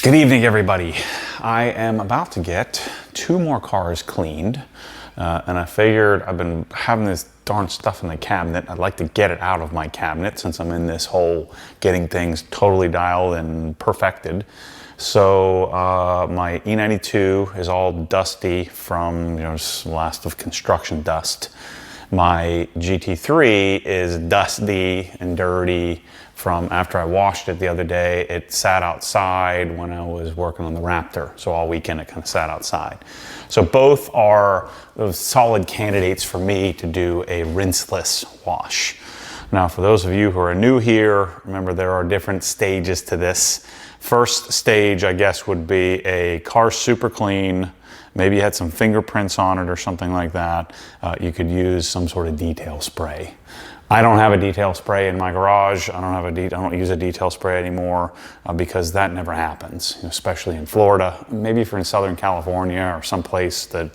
Good evening, everybody. I am about to get 2 more cars cleaned, and I figured I've been having this darn stuff in the cabinet. I'd like to get it out of my cabinet since I'm in this whole getting things totally dialed and perfected. So my E92 is all dusty from just last of construction dust. My GT3 is dusty and dirty from after I washed it the other day. It sat outside when I was working on the Raptor. So all weekend it kind of sat outside. So both are solid candidates for me to do a rinseless wash. Now for those of you who are new here, remember there are different stages to this. First stage, I guess, would be a car super clean. Maybe you had some fingerprints on it or something like that. You could use some sort of detail spray. I don't have a detail spray in my garage. I don't use a detail spray anymore because that never happens, especially in Florida. Maybe if you're in Southern California or someplace that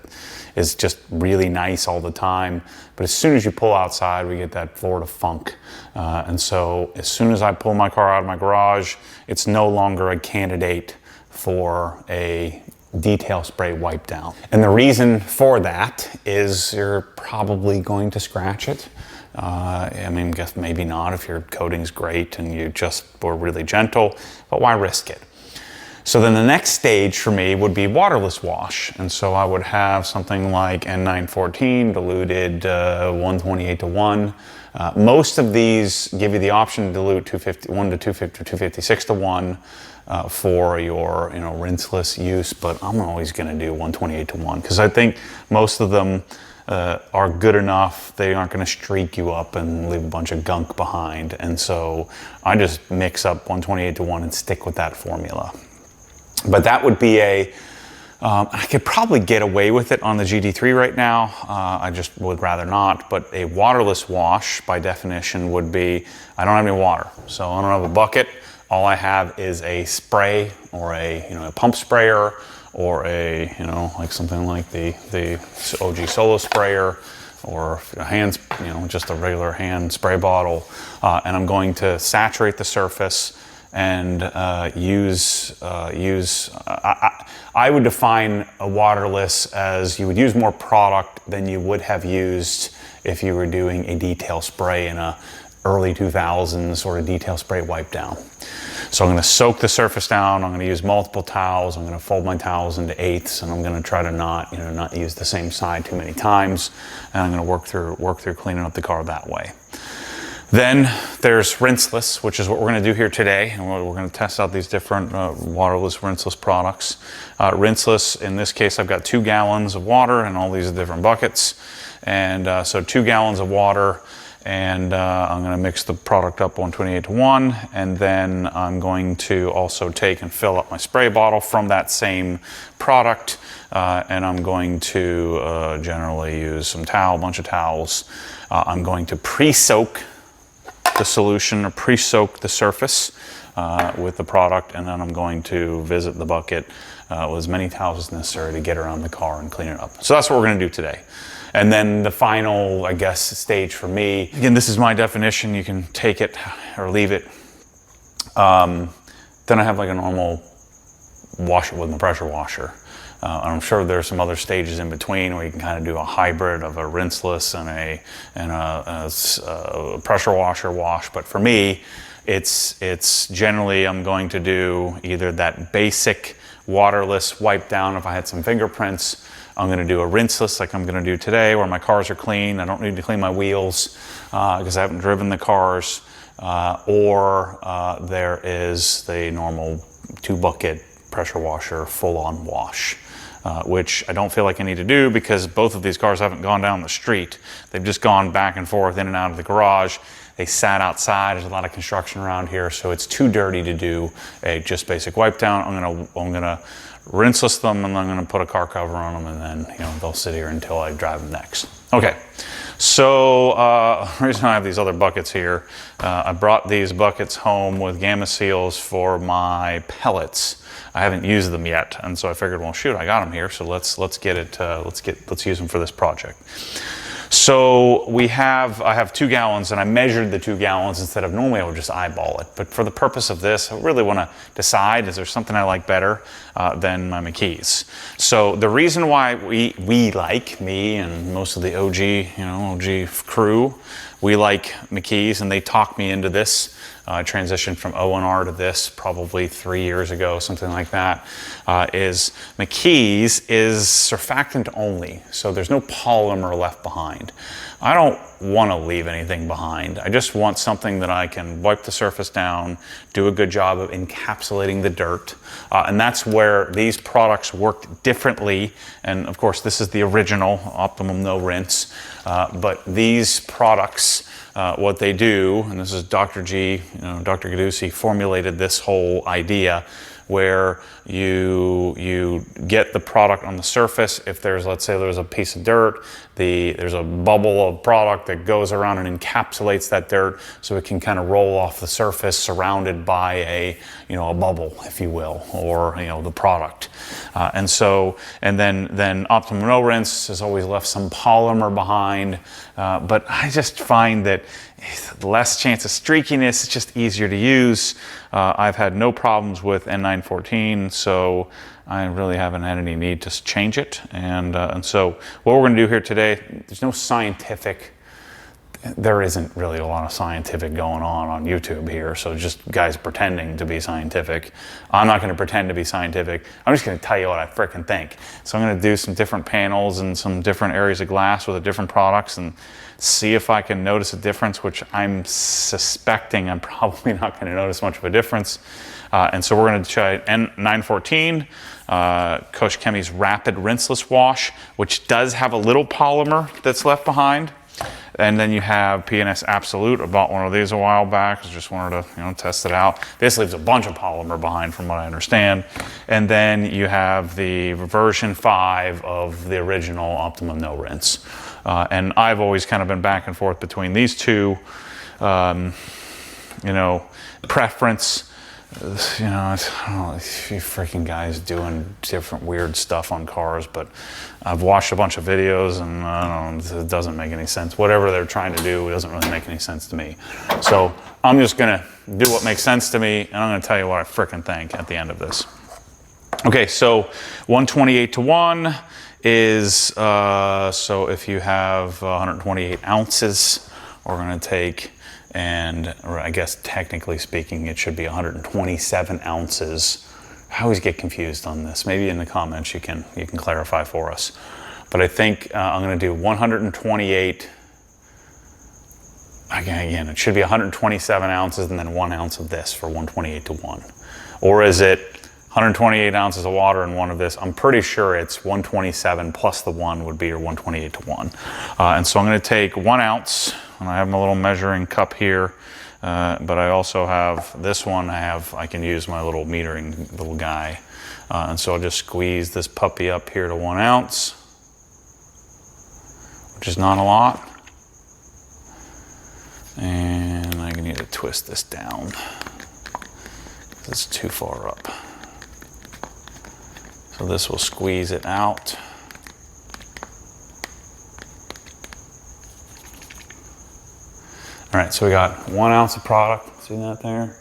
is just really nice all the time. But as soon as you pull outside, we get that Florida funk. And so as soon as I pull my car out of my garage, it's no longer a candidate for a detail spray wipe down. And the reason for that is you're probably going to scratch it. I mean, guess maybe not if your coating's great and you just were really gentle, but why risk it? So then the next stage for me would be waterless wash. And so I would have something like N914 diluted 128:1. Most of these give you the option to dilute 1 to 250 or 256:1 for your rinseless use, but I'm always going to do 128:1 because I think most of them are good enough. They aren't going to streak you up and leave a bunch of gunk behind. And so I just mix up 128:1 and stick with that formula. But that would be I could probably get away with it on the GT3 right now. I just would rather not. But a waterless wash, by definition, would be, I don't have any water. So I don't have a bucket. All I have is a spray or a pump sprayer or like something like the OG Solo sprayer or a hand, just a regular hand spray bottle. And I'm going to saturate the surface and I would define a waterless as you would use more product than you would have used if you were doing a detail spray in a early 2000s sort of detail spray wipe down. So I'm going to soak the surface down. I'm going to use multiple towels. I'm going to fold my towels into eighths, and I'm going to try to not use the same side too many times. And I'm going to work through cleaning up the car that way. Then there's rinseless, which is what we're going to do here today. And we're going to test out these different waterless, rinseless products. Rinseless, in this case, I've got 2 gallons of water and all these different buckets. And so 2 gallons of water. And I'm going to mix the product up 128:1, and then I'm going to also take and fill up my spray bottle from that same product, and I'm going to generally use a bunch of towels. I'm going to pre-soak the solution or pre-soak the surface with the product, and then I'm going to visit the bucket with as many towels as necessary to get around the car and clean it up. So that's what we're going to do today. And then the final, I guess, stage for me, again, this is my definition. You can take it or leave it. Then I have like a normal wash it with my pressure washer. I'm sure there's some other stages in between where you can kind of do a hybrid of a rinseless and a pressure washer wash. But for me, it's generally I'm going to do either that basic waterless wipe down if I had some fingerprints. I'm going to do a rinseless like I'm going to do today where my cars are clean. I don't need to clean my wheels because I haven't driven the cars. Or there is the normal 2-bucket pressure washer full-on wash, which I don't feel like I need to do because both of these cars haven't gone down the street. They've just gone back and forth in and out of the garage. They sat outside. There's a lot of construction around here, so it's too dirty to do a just basic wipe down. I'm gonna rinseless them, and I'm going to put a car cover on them, and then they'll sit here until I drive them next. Okay, so the reason I have these other buckets here, I brought these buckets home with Gamma Seals for my pellets. I haven't used them yet, and so I figured, well, shoot, I got them here, so let's use them for this project. So I have 2 gallons, and I measured the 2 gallons instead of normally I would just eyeball it. But for the purpose of this, I really want to decide, is there something I like better than my McKees? So the reason why we like, me and most of the OG crew, we like McKees, and they talked me into this. I transitioned from O&R to this probably 3 years ago, something like that. Is McKees is surfactant only, so there's no polymer left behind. I don't want to leave anything behind. I just want something that I can wipe the surface down, do a good job of encapsulating the dirt, and that's where these products work differently. And of course, this is the original Optimum No Rinse, but these products, what they do, and this is Dr. G, Dr. Gadusi formulated this whole idea where you get the product on the surface. If there's, let's say there's a piece of dirt, there's a bubble of product that goes around and encapsulates that dirt so it can kind of roll off the surface surrounded by a bubble, if you will, or the product. And then Optimum No Rinse has always left some polymer behind, but I just find that less chance of streakiness, it's just easier to use. I've had no problems with N914, so I really haven't had any need to change it. And so what we're going to do here today, there's no scientific, there isn't really a lot of scientific going on YouTube here, so just guys pretending to be scientific. I'm not going to pretend to be scientific. I'm just going to tell you what I frickin' think. So I'm going to do some different panels and some different areas of glass with the different products and see if I can notice a difference, which I'm suspecting I'm probably not going to notice much of a difference. And so we're going to try N914, Koch Chemie's Rapid Rinseless Wash, which does have a little polymer that's left behind. And then you have P&S Absolute. I bought one of these a while back. I just wanted to test it out. This leaves a bunch of polymer behind from what I understand. And then you have the version 5 of the original Optimum No Rinse. And I've always kind of been back and forth between these two, preference. I don't know if you freaking guys doing different weird stuff on cars, but I've watched a bunch of videos and I don't know, it doesn't make any sense. Whatever they're trying to do, it doesn't really make any sense to me. So I'm just gonna do what makes sense to me, and I'm gonna tell you what I freaking think at the end of this. Okay, so 128:1 is, so if you have 128 ounces, we're gonna take, or I guess technically speaking, it should be 127 ounces. I always get confused on this. Maybe in the comments you can clarify for us. But I think I'm going to do 128. Again, it should be 127 ounces and then 1 ounce of this for 128:1. Or is it 128 ounces of water and 1 of this? I'm pretty sure it's 127 plus the 1 would be your 128:1. And so I'm going to take 1 ounce. And I have my little measuring cup here, but I also have this one. I can use my little metering little guy. And so I'll just squeeze this puppy up here to 1 ounce, which is not a lot. And I need to twist this down because it's too far up. So this will squeeze it out. All right, so we got 1 ounce of product. See that there?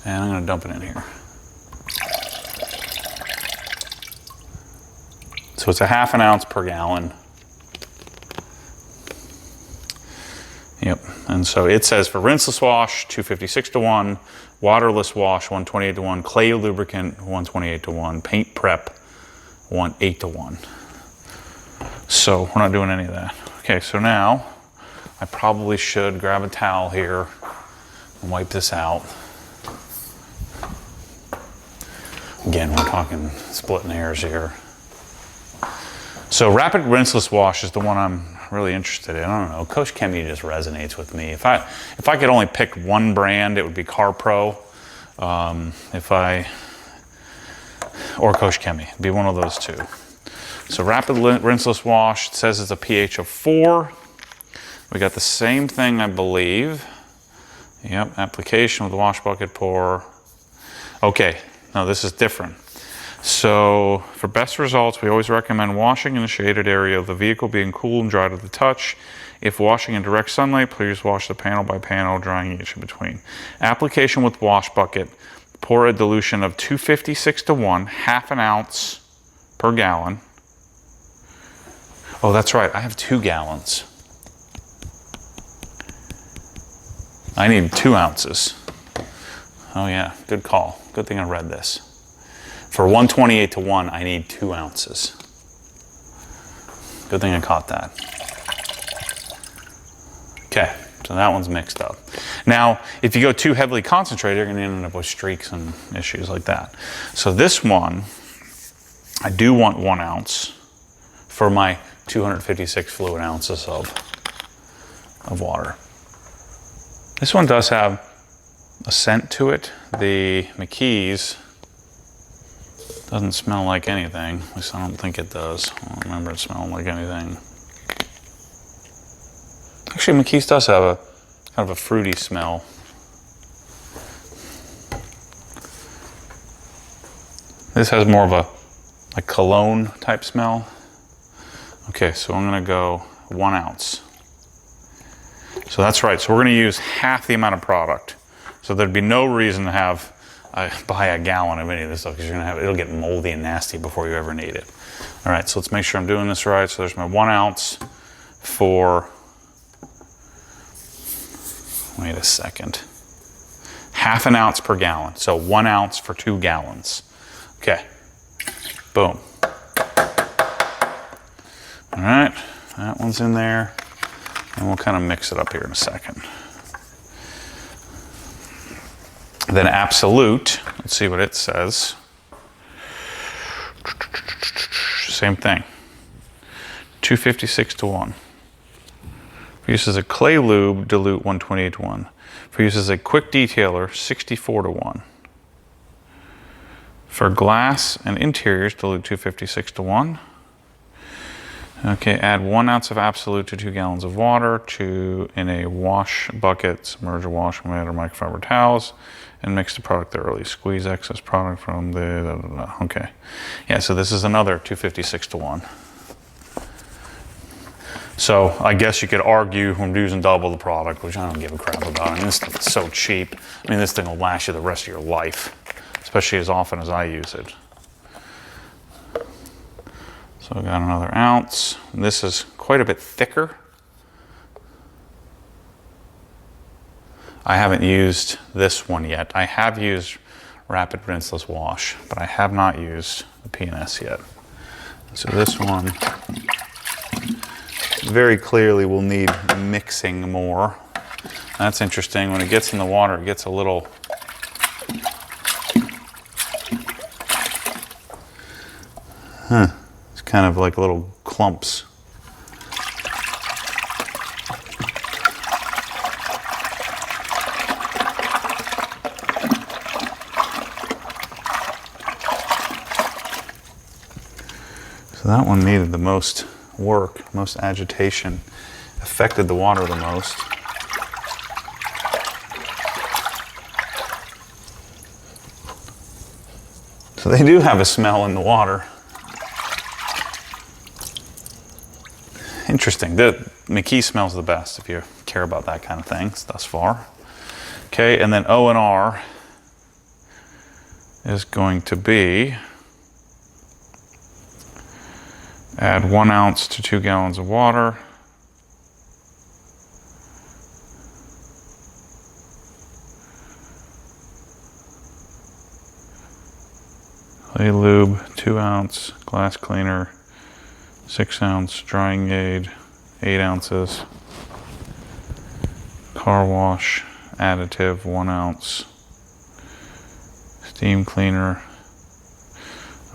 And I'm gonna dump it in here. So it's a 1/2 ounce per gallon. Yep, and so it says for rinseless wash, 256:1, waterless wash, 128:1, clay lubricant, 128:1, paint prep, 8:1. So we're not doing any of that. Okay, so now I probably should grab a towel here and wipe this out. Again, we're talking splitting hairs here. So Rapid Rinseless Wash is the one I'm really interested in. I don't know, Koch Chemie just resonates with me. If I could only pick one brand, it would be CarPro. Or Koch Chemie, it'd be one of those two. So Rapid Rinseless Wash, it says it's a pH of 4. We got the same thing, I believe. Yep, application with wash bucket pour. Okay, no, this is different. So for best results, we always recommend washing in a shaded area of the vehicle, being cool and dry to the touch. If washing in direct sunlight, please wash the panel by panel, drying each in between. Application with wash bucket. Pour a dilution of 256:1, half an ounce per gallon. Oh, that's right, I have 2 gallons. I need 2 ounces. Oh yeah, good call. Good thing I read this. For 128:1, I need 2 ounces. Good thing I caught that. Okay, so that one's mixed up. Now, if you go too heavily concentrated, you're gonna end up with streaks and issues like that. So this one, I do want 1 ounce for my 256 fluid ounces of water. This one does have a scent to it. The McKee's doesn't smell like anything. At least I don't think it does. I don't remember it smelling like anything. Actually, McKee's does have a kind of a fruity smell. This has more of a cologne type smell. Okay, so I'm gonna go 1 ounce. So that's right, so we're gonna use half the amount of product. So there'd be no reason to buy a gallon of any of this stuff, because it'll get moldy and nasty before you ever need it. All right, so let's make sure I'm doing this right. So there's my 1 ounce for, wait a second, half an ounce per gallon. So 1 ounce for 2 gallons. Okay, boom. All right, that one's in there. And we'll kind of mix it up here in a second. Then Absolute, let's see what it says. Same thing, 256:1. For use as a clay lube, dilute 128:1. For use as a quick detailer, 64:1. For glass and interiors, dilute 256:1. Okay, add 1 ounce of Absolute to 2 gallons of water in a wash bucket, submerge a wash mat or microfiber towels, and mix the product thoroughly. Squeeze excess product from the, okay. Yeah, so this is another 256:1. So I guess you could argue I'm using double the product, which I don't give a crap about. I mean, this stuff is so cheap. I mean, this thing will last you the rest of your life, especially as often as I use it. So I got another ounce. This is quite a bit thicker. I haven't used this one yet. I have used Rapid Rinseless Wash, but I have not used the P&S yet. So this one very clearly will need mixing more. That's interesting. When it gets in the water, it gets a little It's kind of like little clumps. So that one needed the most work, most agitation, affected the water the most. So they do have a smell in the water. Interesting. The McKee smells the best if you care about that kind of thing thus far. Okay, and then O&R is going to be add 1 ounce to 2 gallons of water. Clay lube, 2 ounce, glass cleaner, 6 ounce, drying aid, 8 ounces, car wash additive, 1 ounce, steam cleaner.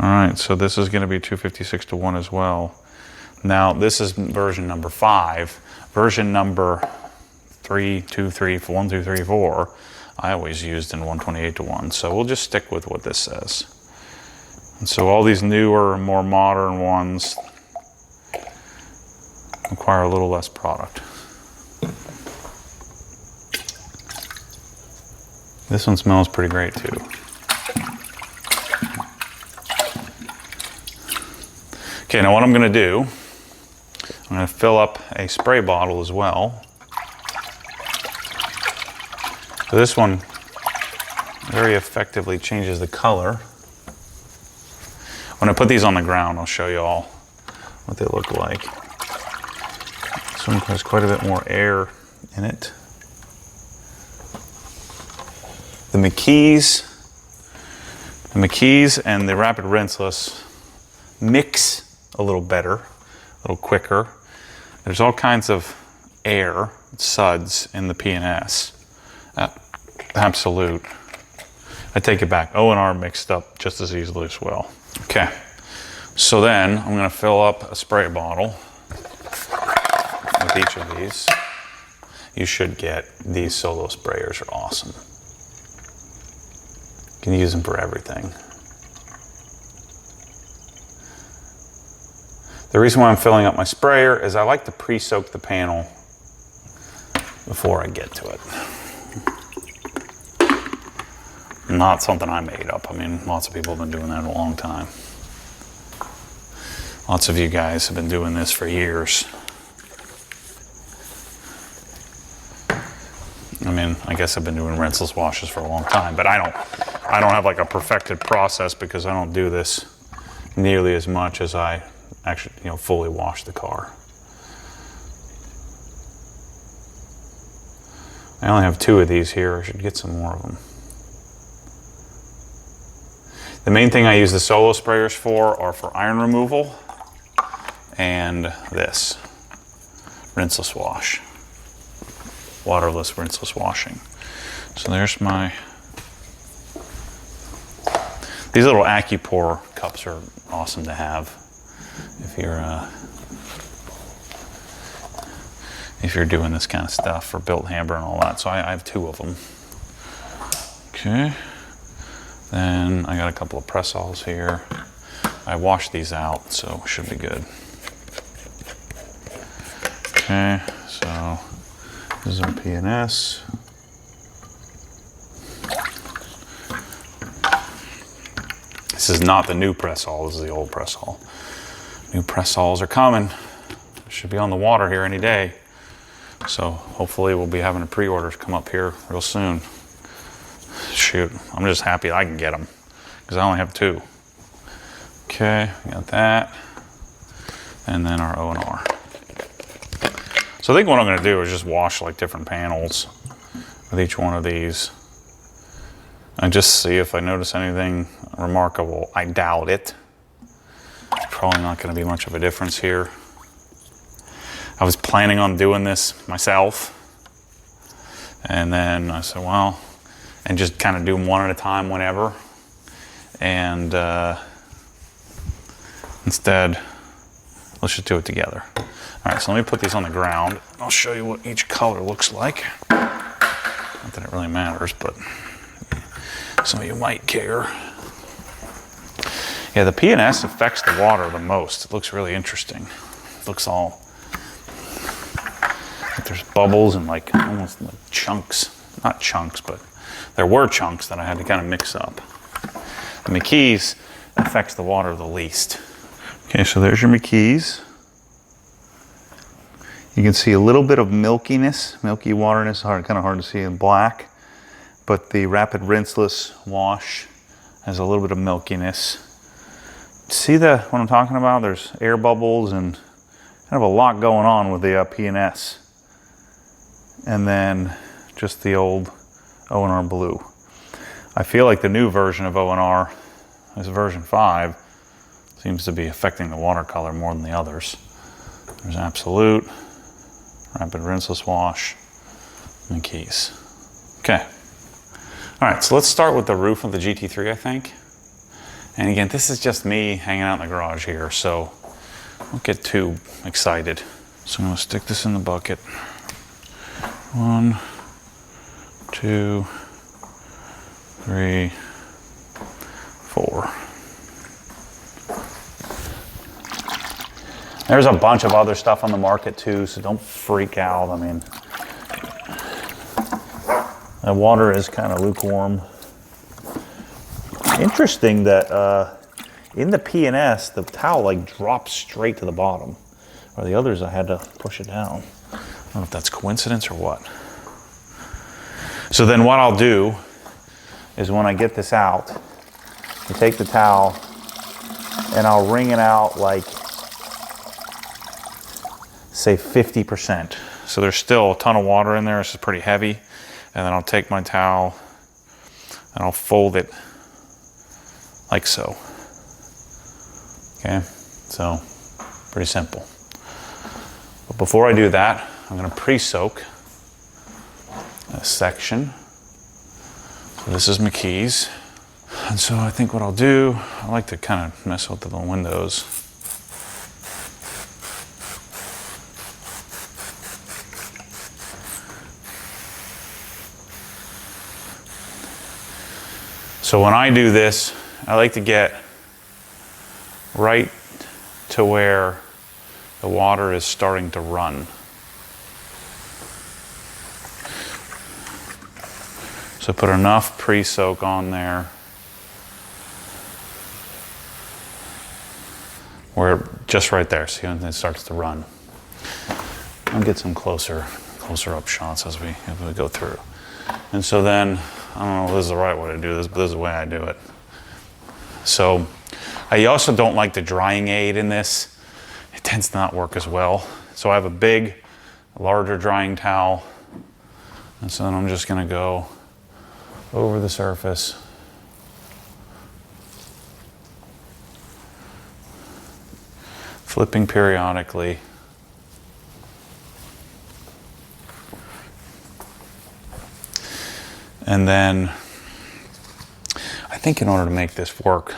All right, so this is going to be 256:1 as well. Now this is version number 5. Version number 3, 2, 3, 1, 2, 3, 4, I always used in 128:1. So we'll just stick with what this says. And so all these newer, more modern ones require a little less product. This one smells pretty great too. Okay, now what I'm gonna do, I'm gonna fill up a spray bottle as well. So this one very effectively changes the color. When I put these on the ground, I'll show you all what they look like. This one has quite a bit more air in it. The McKees and the Rapid Rinseless mix a little better, a little quicker. There's all kinds of air, suds in the P&S Absolute. I take it back, O&R mixed up just as easily as well. Okay, so then I'm gonna fill up a spray bottle with each of these. You should get these solo sprayers, are awesome. You can use them for everything. The reason why I'm filling up my sprayer is I like to pre-soak the panel before I get to it. Not something I made up. I mean, lots of people have been doing that a long time. Lots of you guys have been doing this for years. I mean, I guess I've been doing rinseless washes for a long time, but I don't have like a perfected process because I don't do this nearly as much as I actually, fully wash the car. I only have 2 of these here. I should get some more of them. The main thing I use the solo sprayers for are for iron removal and this rinseless wash, waterless rinseless washing. So there's my, these little AccuPore cups are awesome to have if you're doing this kind of stuff for built hamper and all that. So I have 2 of them. Okay. Then I got a couple of press-alls here. I washed these out, so it should be good. Okay, so this is our P&S. This is not the new press-all, this is the old press-all. New press-alls are coming. Should be on the water here any day. So hopefully we'll be having a pre-order come up here real soon. Shoot, I'm just happy I can get them because I only have 2. Okay, we got that. And then our O&R. So I think what I'm gonna do is just wash like different panels with each one of these and just see if I notice anything remarkable. I doubt it. Probably not gonna be much of a difference here. I was planning on doing this myself. And then I said, well, and just kind of do them one at a time whenever. And instead, let's just do it together. All right, so let me put these on the ground. I'll show you what each color looks like. Not that it really matters, but some of you might care. Yeah, the P&S affects the water the most. It looks really interesting. It looks all, like there's bubbles and like almost like chunks. Not chunks, but there were chunks that I had to kind of mix up. The McKee's affects the water the least. Okay, so there's your McKee's. You can see a little bit of milkiness, milky waterness, kind of hard to see in black. But the Rapid Rinseless wash has a little bit of milkiness. See what I'm talking about? There's air bubbles and kind of a lot going on with the P&S. And then just the old O&R blue. I feel like the new version of O&R, this version 5, seems to be affecting the watercolor more than the others. There's Absolute, Rapid Rinseless wash, McKee's. Okay. All right, so let's start with the roof of the GT3, I think. And again, this is just me hanging out in the garage here, so don't get too excited. So I'm gonna stick this in the bucket. 1, 2, 3, 4. There's a bunch of other stuff on the market too, so don't freak out. I mean, the water is kind of lukewarm. Interesting that In the P&S, the towel like drops straight to the bottom. Or the others, I had to push it down. I don't know if that's coincidence or what. So then what I'll do is when I get this out, I take the towel and I'll wring it out like, say 50%. So there's still a ton of water in there. This is pretty heavy. And then I'll take my towel and I'll fold it like so. Okay, so pretty simple. But before I do that, I'm gonna pre-soak a section. So this is McKee's. And so I think what I'll do, I like to kind of mess with the windows. So when I do this, I like to get right to where the water is starting to run. So put enough pre-soak on there where just right there, see when it starts to run. I'll get some closer up shots as we go through. And so then, I don't know if this is the right way to do this, but this is the way I do it. So I also don't like the drying aid in this. It tends to not work as well. So I have a larger drying towel. And so then I'm just gonna go over the surface. Flipping periodically. And then I think in order to make this work,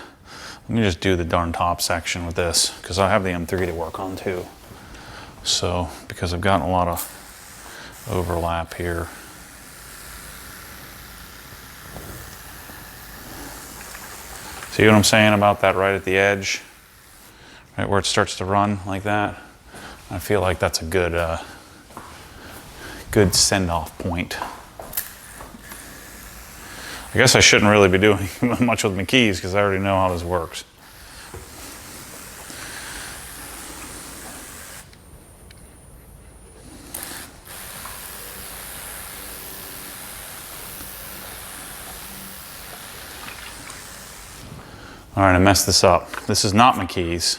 let me just do the darn top section with this because I have the M3 to work on too. So, because I've gotten a lot of overlap here. See what I'm saying about that right at the edge? Right where it starts to run like that? I feel like that's a good send-off point. I guess I shouldn't really be doing much with McKee's because I already know how this works. All right, I messed this up. This is not McKee's.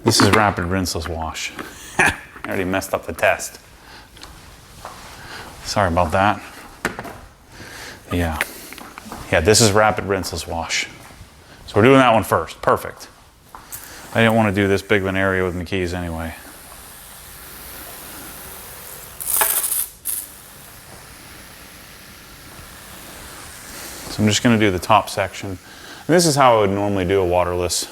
This is Rapid Rinseless Wash. I already messed up the test. Sorry about that. Yeah, this is Rapid Rinseless Wash. So we're doing that one first. Perfect. I didn't want to do this big of an area with McKee's anyway. So I'm just going to do the top section. And this is how I would normally do a rinseless.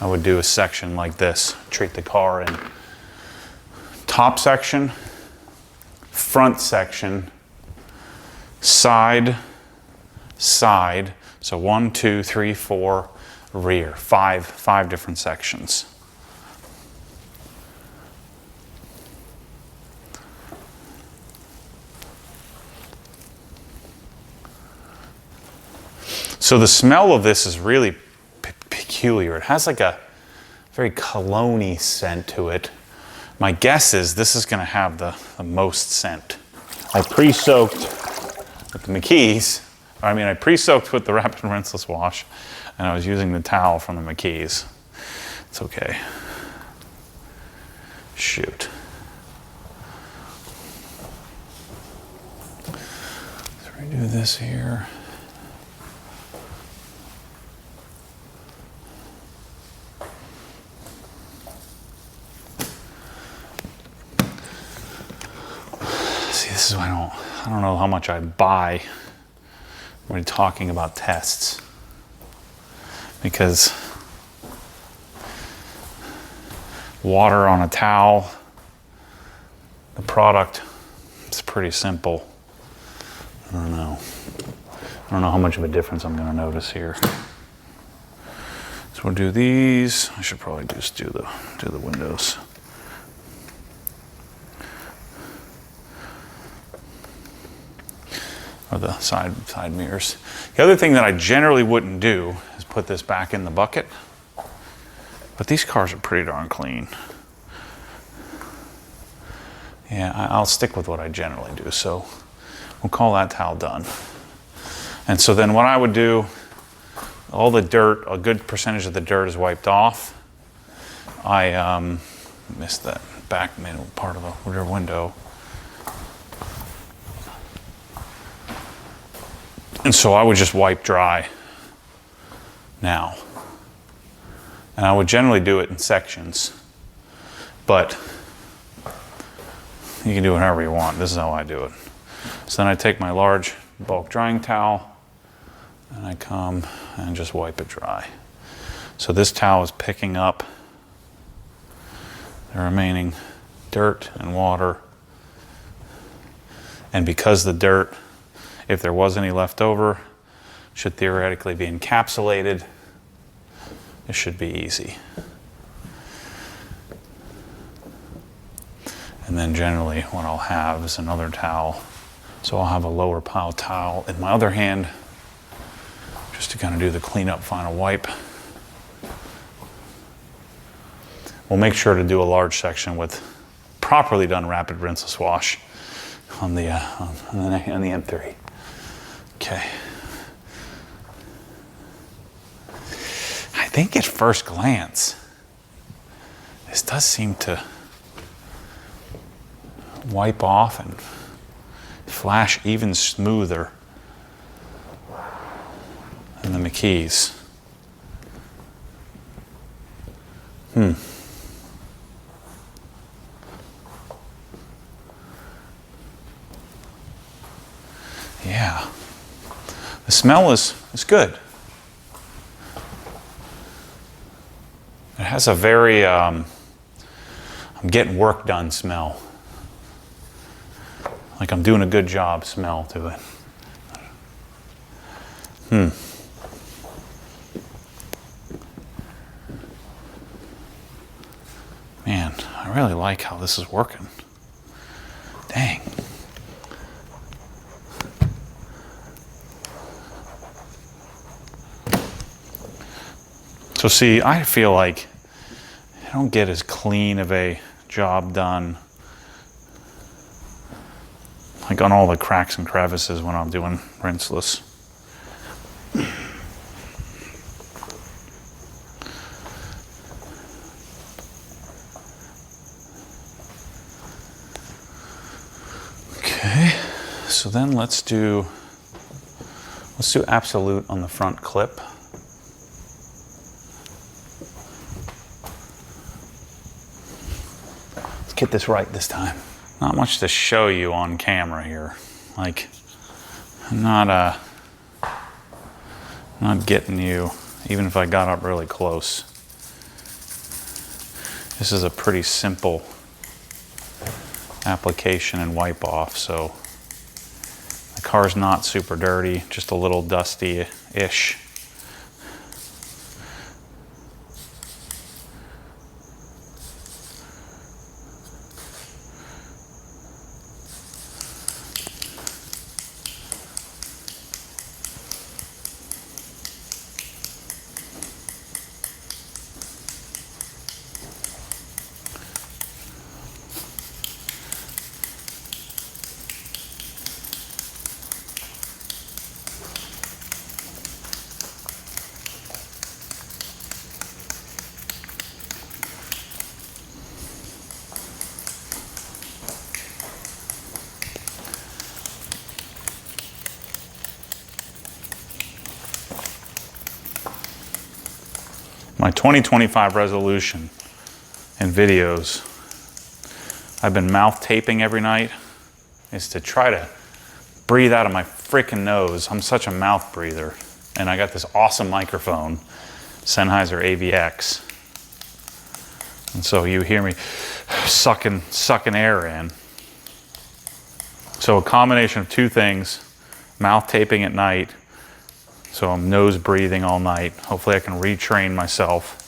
I would do a section like this, treat the car in top section, front section, side, side. So 1, 2, 3, 4, rear. Five different sections. So the smell of this is really peculiar. It has like a very cologne-y scent to it. My guess is this is going to have the most scent. I pre-soaked with the McKee's. I pre-soaked with the Rapid Rinseless Wash, and I was using the towel from the McKee's. It's okay. Shoot. Let's redo this here. This is why I don't know how much I buy when we're talking about tests, because water on a towel, the product, it's pretty simple. I don't know how much of a difference I'm going to notice here. So we'll do these. I should probably just do the windows. or the side mirrors. The other thing that I generally wouldn't do is put this back in the bucket, but these cars are pretty darn clean. Yeah, I'll stick with what I generally do, so we'll call that towel done. And so then what I would do, all the dirt, a good percentage of the dirt is wiped off. I missed that back middle part of the rear window. And so I would just wipe dry now. And I would generally do it in sections, but you can do it however you want. This is how I do it. So then I take my large bulk drying towel and I come and just wipe it dry. So this towel is picking up the remaining dirt and water. And because the dirt, if there was any left over, should theoretically be encapsulated, it should be easy. And then generally what I'll have is another towel. So I'll have a lower pile towel in my other hand just to kind of do the cleanup final wipe. We'll make sure to do a large section with properly done rapid rinseless wash on the M3. Okay. I think at first glance, this does seem to wipe off and flash even smoother than the McKees. Yeah. The smell is good. It has a very, I'm getting work done smell. Like I'm doing a good job smell to it. Man, I really like how this is working. Dang. So see, I feel like I don't get as clean of a job done like on all the cracks and crevices when I'm doing rinseless. Okay, so then let's do Absolute on the front clip. Let's get this right this time. Not much to show you on camera here. Like, I'm not getting you, even if I got up really close. This is a pretty simple application and wipe off, so the car's not super dirty, just a little dusty-ish. My 2025 resolution in videos, I've been mouth taping every night, is to try to breathe out of my freaking nose. I'm such a mouth breather. And I got this awesome microphone, Sennheiser AVX. And so you hear me sucking air in. So a combination of two things, mouth taping at night, so I'm nose breathing all night. Hopefully I can retrain myself.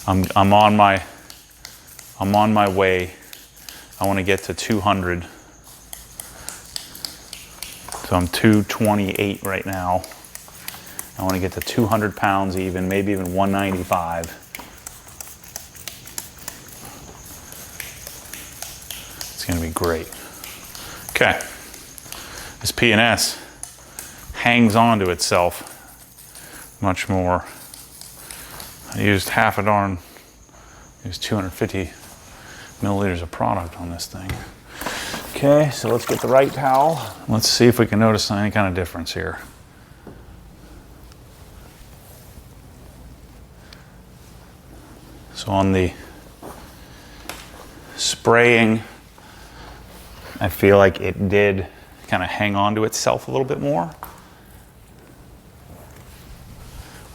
I'm on my way. I want to get to 200 So I'm 228 right now. I want to get to 200 pounds even, maybe even 195. It's going to be great. Okay. This P&S hangs on to itself much more. I used half a darn, used 250 milliliters of product on this thing. Okay, so let's get the right towel. Let's see if we can notice any kind of difference here. So on the spraying, I feel like it did kind of hang on to itself a little bit more.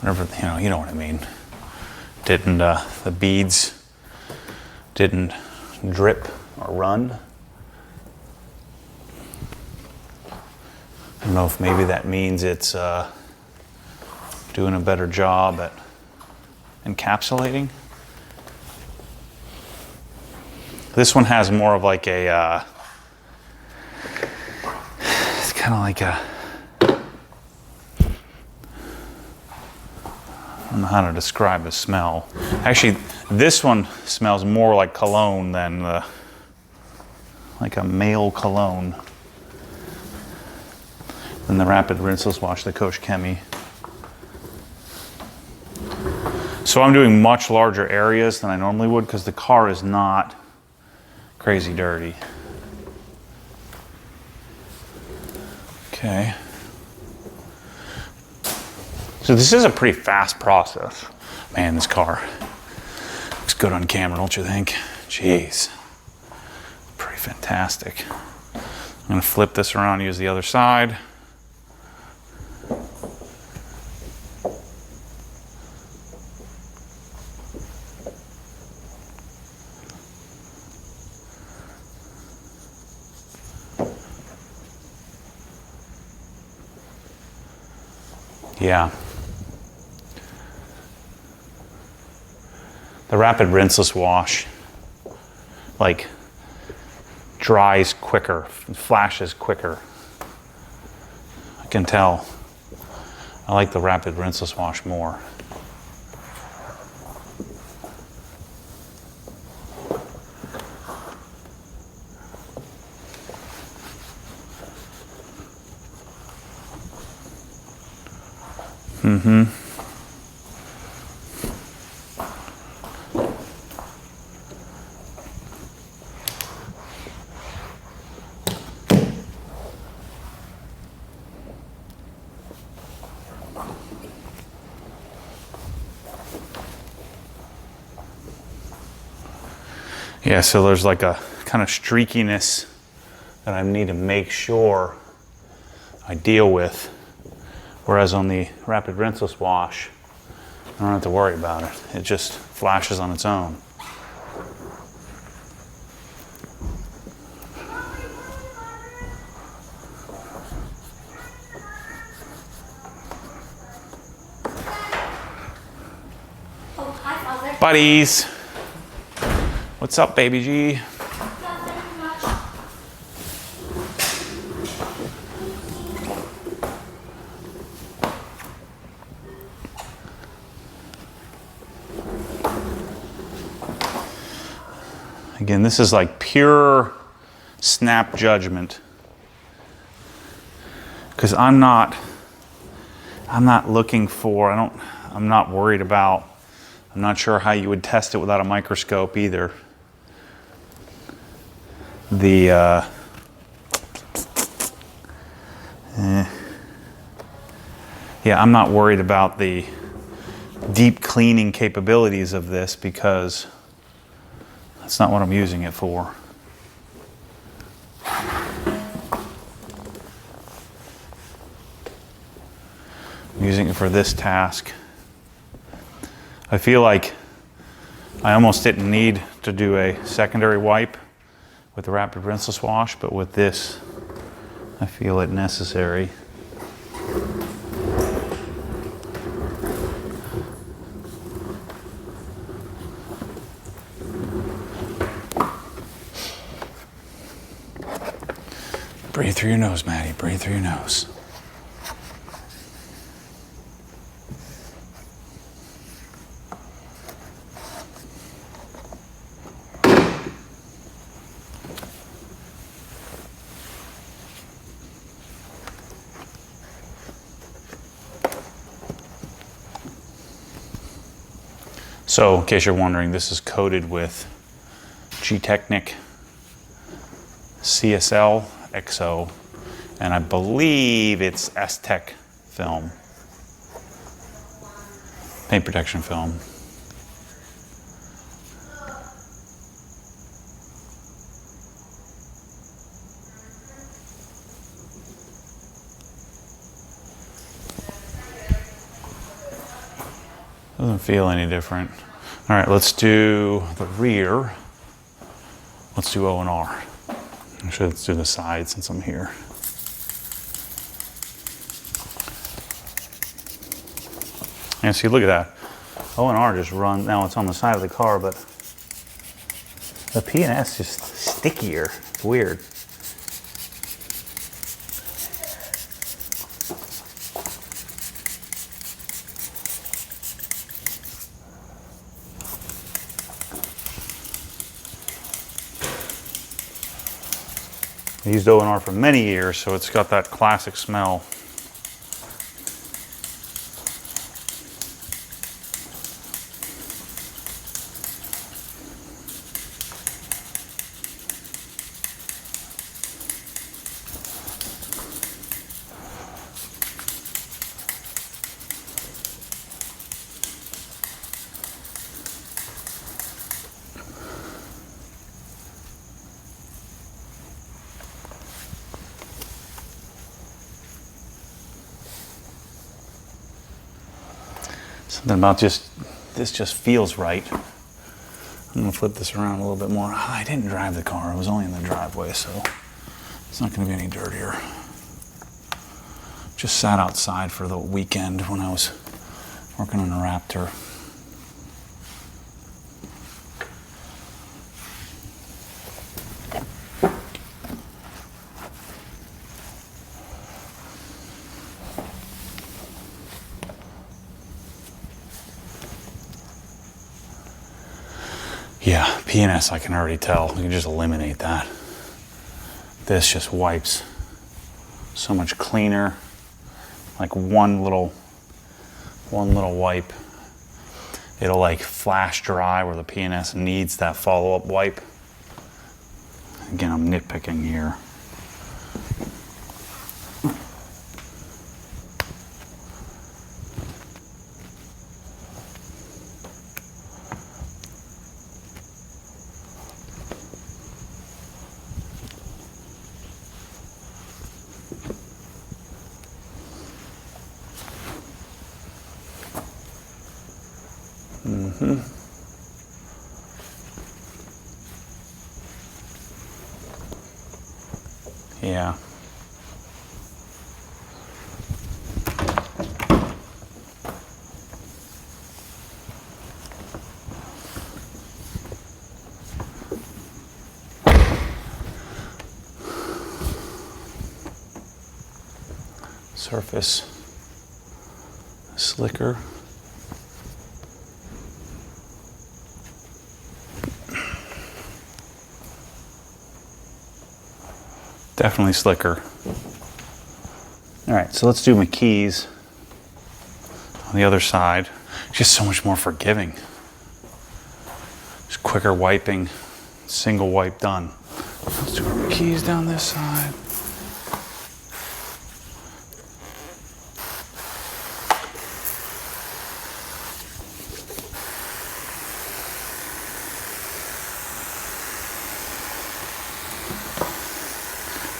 Whatever, you know what I mean. Didn't, the beads didn't drip or run. I don't know if maybe that means it's doing a better job at encapsulating. This one has more of like a, it's kind of like a, I don't know how to describe the smell. Actually, this one smells more like cologne than like a male cologne than the Rapid Rinseless Wash, the Koch Chemie. So I'm doing much larger areas than I normally would because the car is not crazy dirty. Okay. So this is a pretty fast process. Man, this car looks good on camera, don't you think? Jeez. Pretty fantastic. I'm gonna flip this around and use the other side. Yeah. The Rapid Rinseless Wash, like, dries quicker, flashes quicker. I can tell. I like the Rapid Rinseless Wash more. Mm-hmm. Yeah, so there's like a kind of streakiness that I need to make sure I deal with. Whereas on the Rapid Rinseless Wash, I don't have to worry about it. It just flashes on its own. Oh, hi, Father. Buddies! What's up, baby G? Again, this is like pure snap judgment. Because I'm not looking for, I'm not worried about, I'm not sure how you would test it without a microscope either. Yeah, I'm not worried about the deep cleaning capabilities of this because that's not what I'm using it for. I'm using it for this task. I feel like I almost didn't need to do a secondary wipe with the Rapid Rinseless Wash, but with this, I feel it necessary. Breathe through your nose, Maddie. Breathe through your nose. So, in case you're wondering, this is coated with G-Technic CSL XO, and I believe it's S-Tech film, paint protection film. Doesn't feel any different. All right, let's do the rear. Let's do O&R. Actually, let's do the side since I'm here. And see, look at that. O&R just run, now it's on the side of the car, but the P&S is just stickier. It's weird. I used O&R for many years, so it's got that classic smell. Something about this just feels right. I'm gonna flip this around a little bit more. I didn't drive the car, I was only in the driveway, so it's not gonna be any dirtier. Just sat outside for the weekend when I was working on a Raptor. Yeah, P&S I can already tell. We can just eliminate that. This just wipes so much cleaner. Like one little wipe. It'll like flash dry where the P&S needs that follow-up wipe. Again, I'm nitpicking here. Yeah. Surface slicker. Definitely slicker. All right, so let's do McKee's on the other side. Just so much more forgiving. Just quicker wiping, single wipe done. Let's do our McKee's down this side.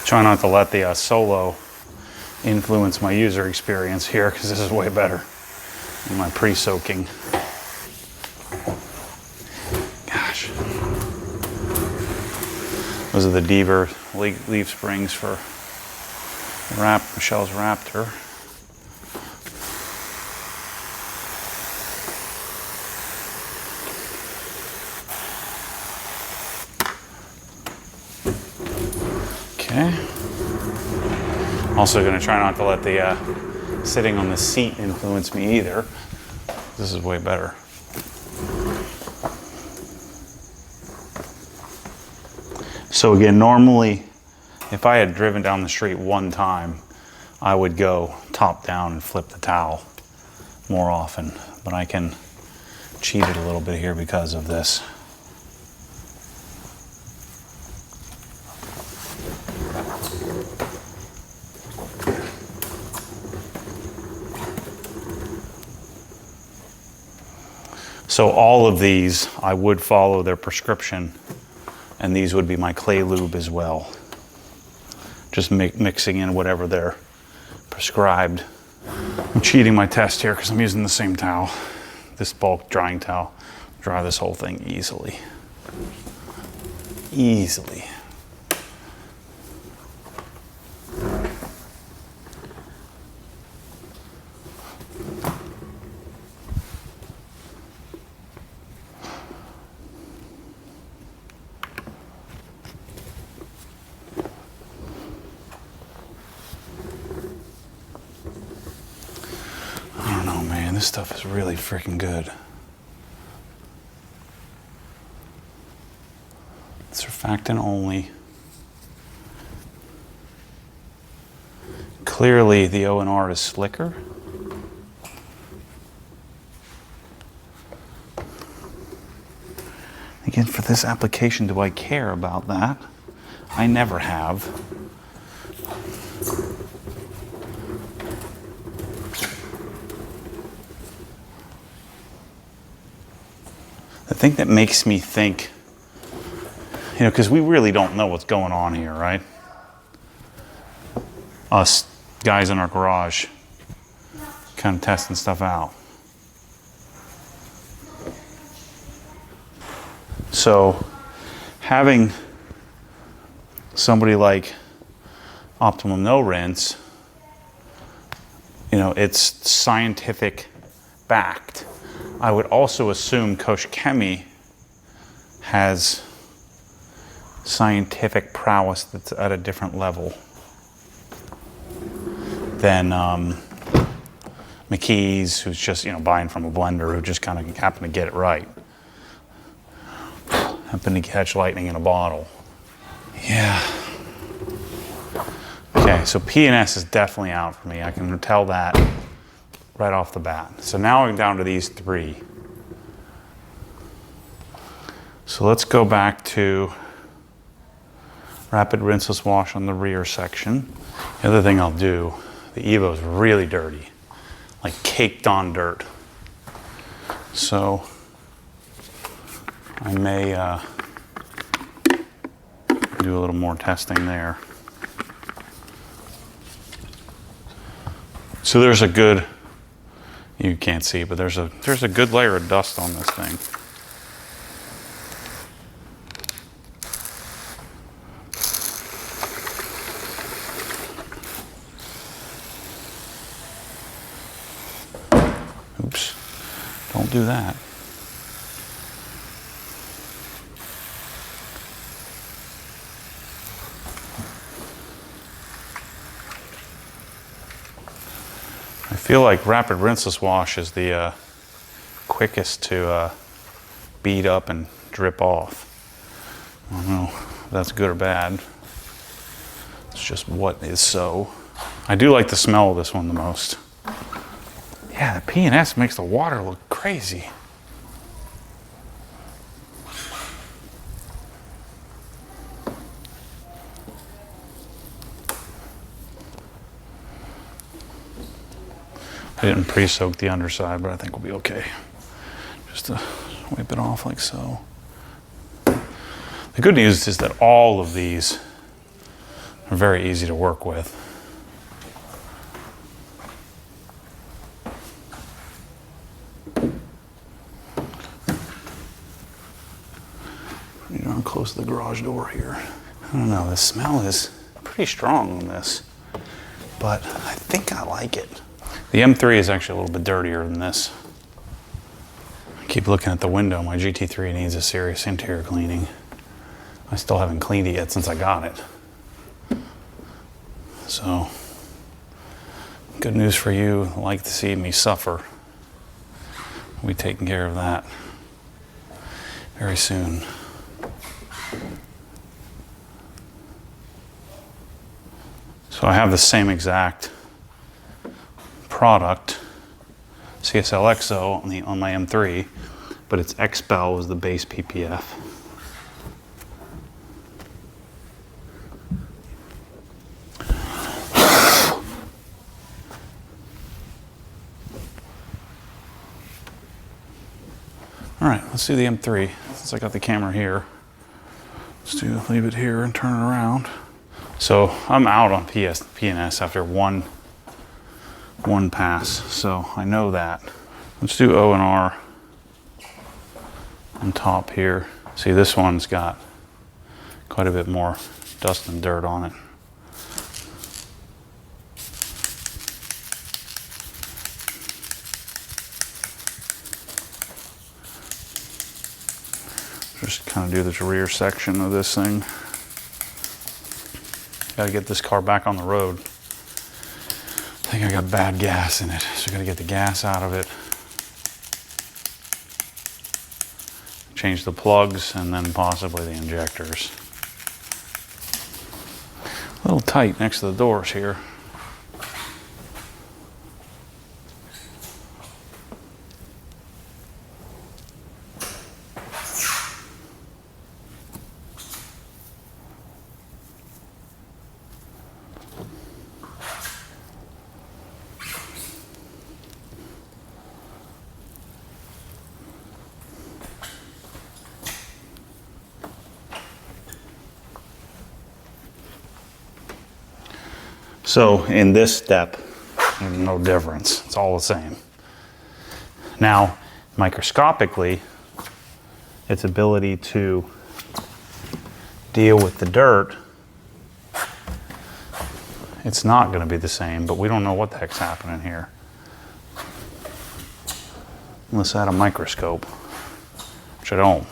Try not to let the solo influence my user experience here, because this is way better than my pre-soaking. Gosh. Those are the Deaver leaf springs for Michelle's Raptor. Okay. Also gonna try not to let the sitting on the seat influence me either. This is way better. So again, normally, if I had driven down the street one time, I would go top down and flip the towel more often, but I can cheat it a little bit here because of this. So all of these, I would follow their prescription, and these would be my clay lube as well. Just mixing in whatever they're prescribed. I'm cheating my test here because I'm using the same towel, this bulk drying towel. Dry this whole thing easily. Easily. This stuff is really freaking good. Surfactant only. Clearly the O&R is slicker. Again, for this application, do I care about that? I never have. The thing that makes me think, you know, because we really don't know what's going on here, right? Us guys in our garage kind of testing stuff out. So having somebody like Optimum No Rinse, you know, it's scientific backed. I would also assume Koch Chemie has scientific prowess that's at a different level than McKee's, who's just, you know, buying from a blender, who just kind of happened to get it right. Happened to catch lightning in a bottle. Yeah. Okay, so P&S is definitely out for me. I can tell that right off the bat. So now I'm down to these three. So let's go back to rapid rinseless wash on the rear section. The other thing I'll do, the Evo's really dirty, like caked on dirt. So I may do a little more testing there. So there's a good, you can't see, but there's a good layer of dust on this thing. Oops, don't do that. I feel like rapid rinseless wash is the quickest to beat up and drip off. I don't know if that's good or bad. It's just what is so. I do like the smell of this one the most. Yeah, the P&S makes the water look crazy. I didn't pre-soak the underside, but I think we'll be okay. Just to wipe it off like so. The good news is that all of these are very easy to work with. Pretty darn close to the garage door here. I don't know, the smell is pretty strong on this, but I think I like it. The M3 is actually a little bit dirtier than this. I keep looking at the window. My GT3 needs a serious interior cleaning. I still haven't cleaned it yet since I got it. So Good news for you, like to see me suffer. We'll be taking care of that very soon. So I have the same exact product, CSL on my M3, but its Expel is the base PPF. All right, let's do the M3. Since I got the camera here, leave it here and turn it around. So I'm out on P&S after one pass, so I know that. Let's do O and R on top here. See, this one's got quite a bit more dust and dirt on it. Just kind of do this rear section of this thing. Got to get this car back on the road. I think I got bad gas in it, so I got to get the gas out of it. Change the plugs and then possibly the injectors. A little tight next to the doors here. So in this step, there's no difference. It's all the same. Now, microscopically, its ability to deal with the dirt, it's not going to be the same, but we don't know what the heck's happening here. Unless I had a microscope, which I don't.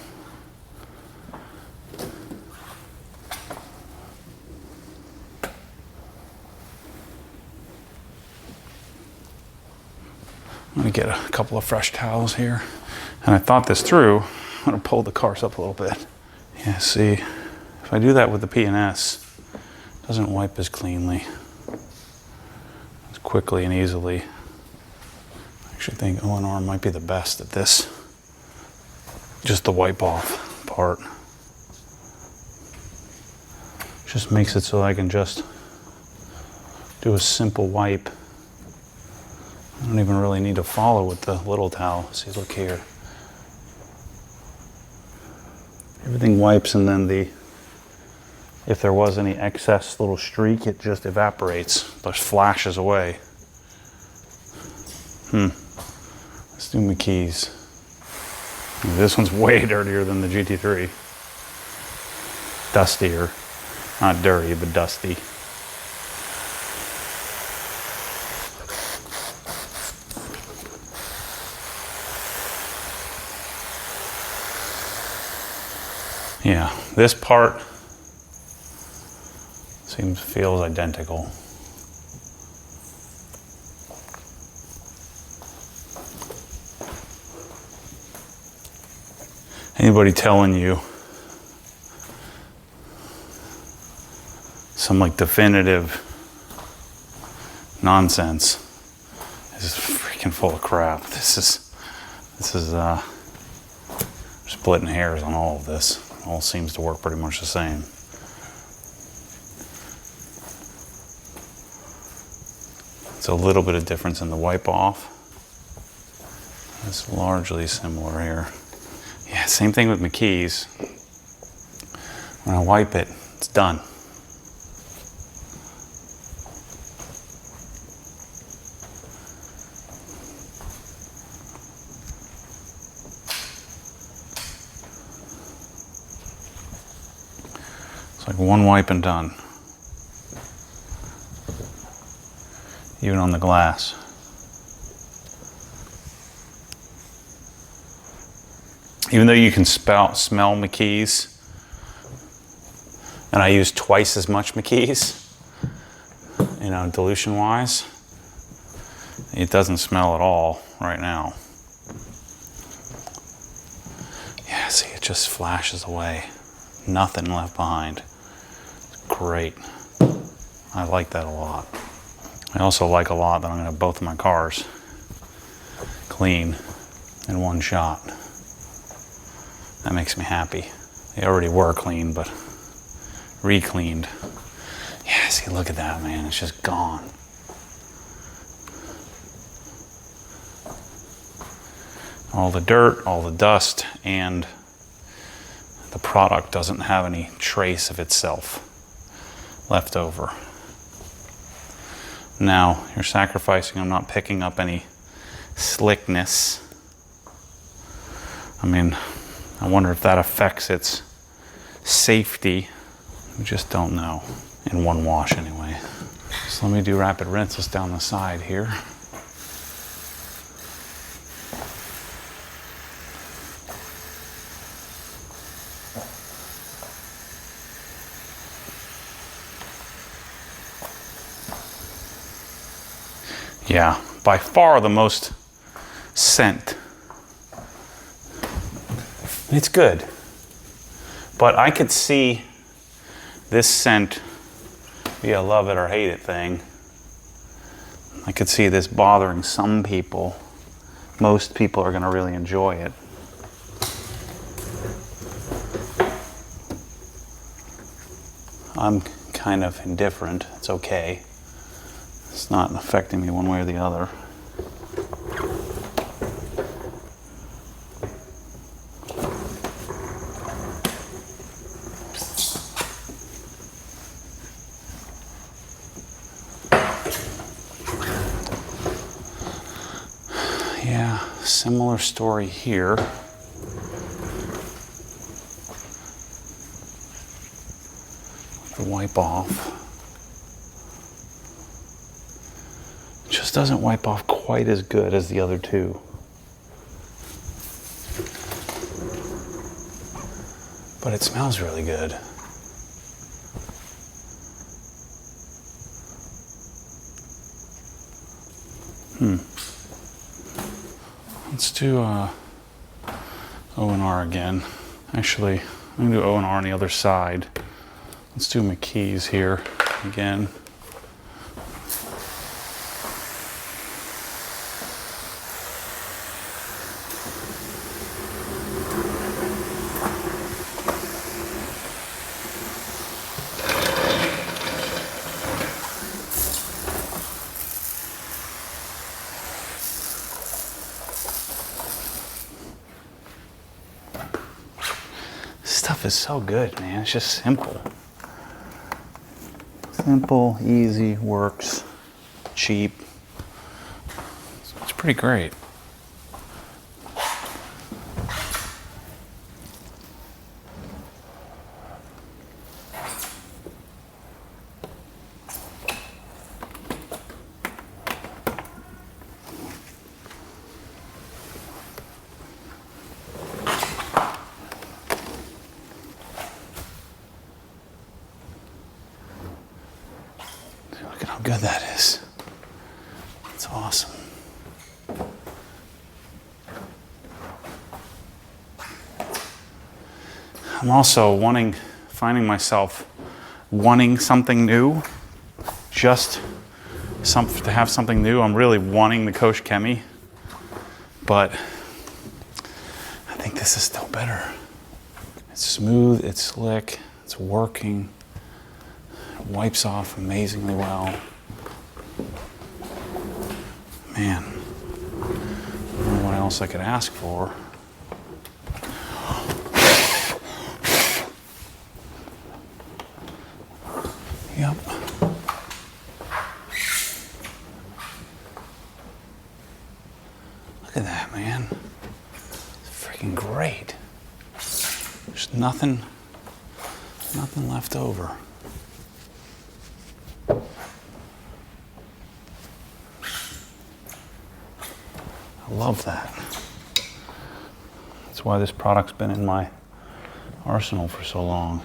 I'm gonna get a couple of fresh towels here. And I thought this through. I'm gonna pull the cars up a little bit. Yeah, see, if I do that with the P&S, it doesn't wipe as cleanly, as quickly and easily. I actually think O&R might be the best at this. Just the wipe off part. Just makes it so I can just do a simple wipe. I don't even really need to follow with the little towel. See, look here. Everything wipes, and then if there was any excess little streak, it just evaporates, just flashes away. Let's do McKee's. This one's way dirtier than the GT3. Dustier. Not dirty, but dusty. Yeah, this part feels identical. Anybody telling you some like definitive nonsense is freaking full of crap. This is splitting hairs on all of this. All seems to work pretty much the same. It's a little bit of difference in the wipe off. It's largely similar here. Yeah, same thing with McKee's. When I wipe it, it's done. It's like one wipe and done. Even on the glass. Even though you can smell McKee's, and I use twice as much McKee's, dilution wise, It doesn't smell at all right now. Yeah, see, it just flashes away. Nothing left behind. It's great. I like that a lot. I also like a lot that I'm gonna have both of my cars clean in one shot. That makes me happy. They already were clean, but re-cleaned. Yeah, see, look at that, man. It's just gone. All the dirt, all the dust, and the product doesn't have any trace of itself left over. Now, you're sacrificing, I'm not picking up any slickness. I mean, I wonder if that affects its safety. We just don't know. In one wash anyway. So let me do rapid rinseless down the side here. Yeah, by far the most scent. It's good. But I could see this scent be a love it or hate it thing. I could see this bothering some people. Most people are going to really enjoy it. I'm kind of indifferent. It's okay. It's not affecting me one way or the other. Yeah, similar story here. The wipe off. Just doesn't wipe off quite as good as the other two. But it smells really good. Let's do O&R again. Actually, I'm gonna do O&R on the other side. Let's do McKee's here again. Stuff is so good, man. It's just simple. Simple, easy, works, cheap. It's pretty great. Look at how good that is. It's awesome. I'm also finding myself wanting something new. Just to have something new. I'm really wanting the Koch Chemie, but I think this is still better. It's smooth, it's slick, it's working. Wipes off amazingly well. Man, I don't know what else I could ask for. Yep. Look at that, man. It's freaking great. There's nothing left over. I love that. That's why this product's been in my arsenal for so long.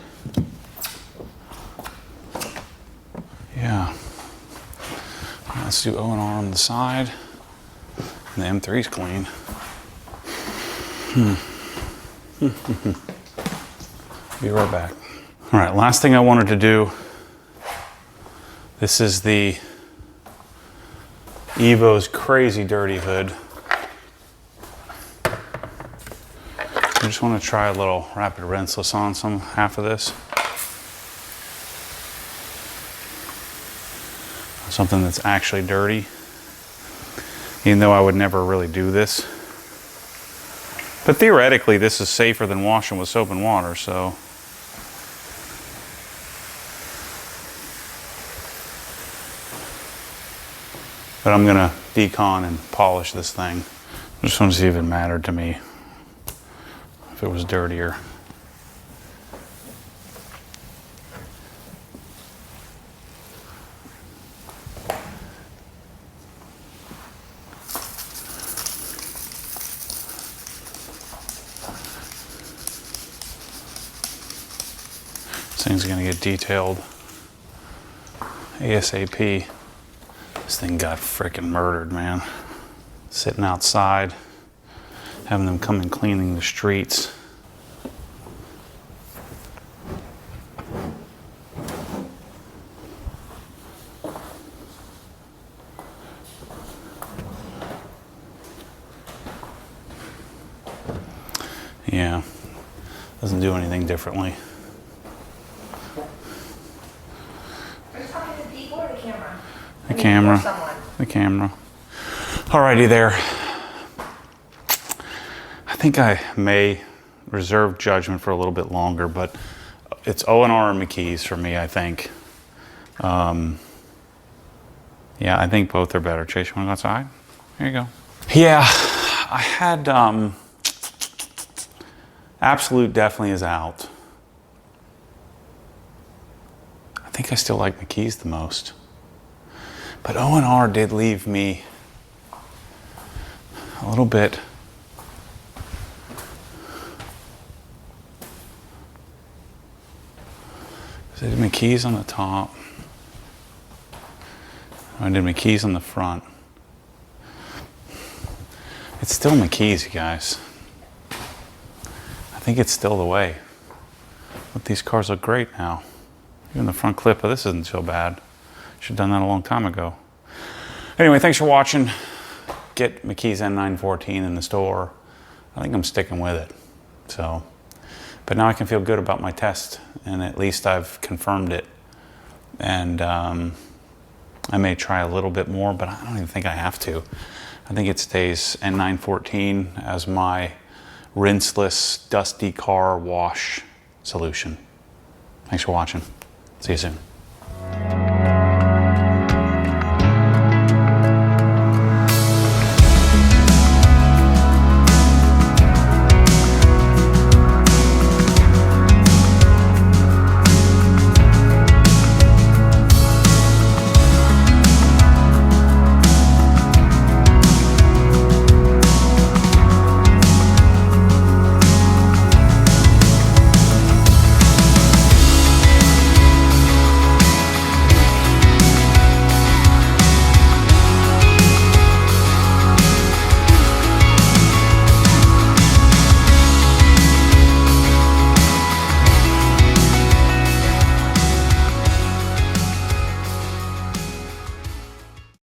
Yeah. Let's do O&R on the side. The M3's clean. Be right back. All right, last thing I wanted to do. This is the Evo's crazy dirty hood. I just want to try a little rapid rinseless on half of this. Something that's actually dirty. Even though I would never really do this. But theoretically, this is safer than washing with soap and water, so. But I'm gonna decon and polish this thing. I just want to see if it mattered to me, if it was dirtier. This thing's gonna get detailed ASAP. This thing got freaking murdered, man. Sitting outside, having them come and cleaning the streets. Yeah, doesn't do anything differently. The camera. The camera. Alrighty there. I think I may reserve judgment for a little bit longer, but it's O&R and McKee's for me, I think. Yeah, I think both are better. Chase, you want to go outside? Here you go. Yeah, I had Absolute definitely is out. I think I still like McKee's the most. But O&R did leave me a little bit I did McKee's on the top. I did McKee's on the front. It's still McKee's, you guys. I think it's still the way. But these cars look great now. Even the front clip of this isn't so bad. Should have done that a long time ago. Anyway, thanks for watching. Get McKee's M914 in the store. I think I'm sticking with it. So, but now I can feel good about my test, and at least I've confirmed it. And I may try a little bit more, but I don't even think I have to. I think it stays N914 as my rinseless, dusty car wash solution. Thanks for watching. See you soon.